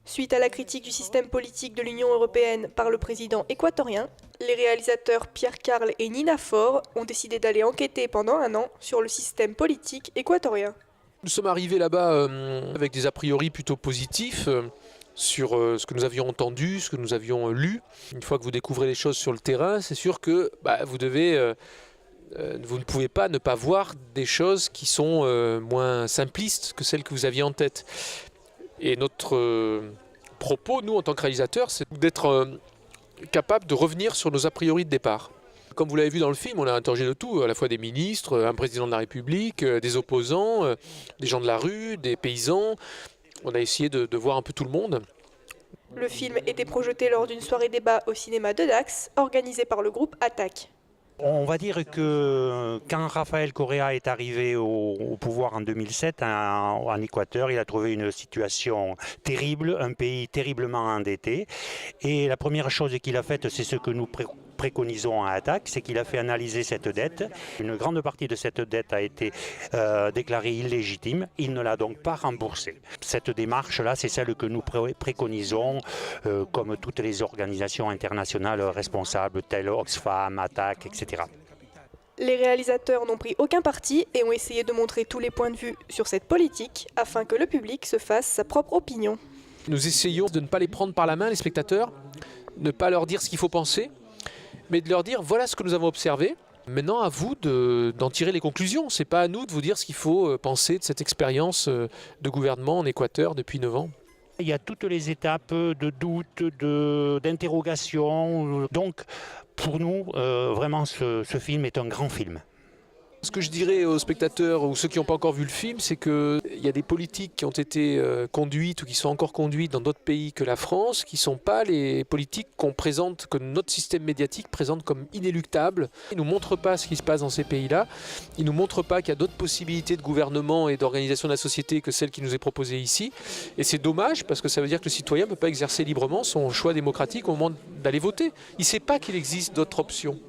Suite à la critique du système politique de l'Union européenne par le président équatorien, les réalisateurs Pierre Carl et Nina Faure ont décidé d'aller enquêter pendant un an sur le système politique équatorien. Nous sommes arrivés là-bas avec des a priori plutôt positifs sur ce que nous avions entendu, ce que nous avions lu. Une fois que vous découvrez les choses sur le terrain, c'est sûr que vous ne pouvez pas ne pas voir des choses qui sont moins simplistes que celles que vous aviez en tête. Et notre propos, nous, en tant que réalisateurs, c'est d'être capable de revenir sur nos a priori de départ. Comme vous l'avez vu dans le film, on a interrogé de tout, à la fois des ministres, un président de la République, des opposants, des gens de la rue, des paysans. On a essayé de voir un peu tout le monde. Le film était projeté lors d'une soirée débat au cinéma de Dax, organisée par le groupe Attaque. On va dire que quand Rafael Correa est arrivé au pouvoir en 2007 en Équateur, il a trouvé une situation terrible, un pays terriblement endetté. Et la première chose qu'il a faite, c'est ce que nous préconisons à Attaque, c'est qu'il a fait analyser cette dette. Une grande partie de cette dette a été déclarée illégitime. Il ne l'a donc pas remboursée. Cette démarche-là, c'est celle que nous préconisons, comme toutes les organisations internationales responsables, telles Oxfam, Attaque, etc. Les réalisateurs n'ont pris aucun parti et ont essayé de montrer tous les points de vue sur cette politique afin que le public se fasse sa propre opinion. Nous essayons de ne pas les prendre par la main, les spectateurs, ne pas leur dire ce qu'il faut penser, mais de leur dire voilà ce que nous avons observé. Maintenant, à vous d'en tirer les conclusions. Ce n'est pas à nous de vous dire ce qu'il faut penser de cette expérience de gouvernement en Équateur depuis 9 ans. Il y a toutes les étapes de doute, d'interrogation. Donc, pour nous, vraiment, ce film est un grand film. Ce que je dirais aux spectateurs ou ceux qui n'ont pas encore vu le film, c'est qu'il y a des politiques qui ont été conduites ou qui sont encore conduites dans d'autres pays que la France, qui ne sont pas les politiques que notre système médiatique présente comme inéluctables. Ils ne nous montrent pas ce qui se passe dans ces pays-là. Ils ne nous montrent pas qu'il y a d'autres possibilités de gouvernement et d'organisation de la société que celle qui nous est proposée ici. Et c'est dommage parce que ça veut dire que le citoyen ne peut pas exercer librement son choix démocratique au moment d'aller voter. Il ne sait pas qu'il existe d'autres options.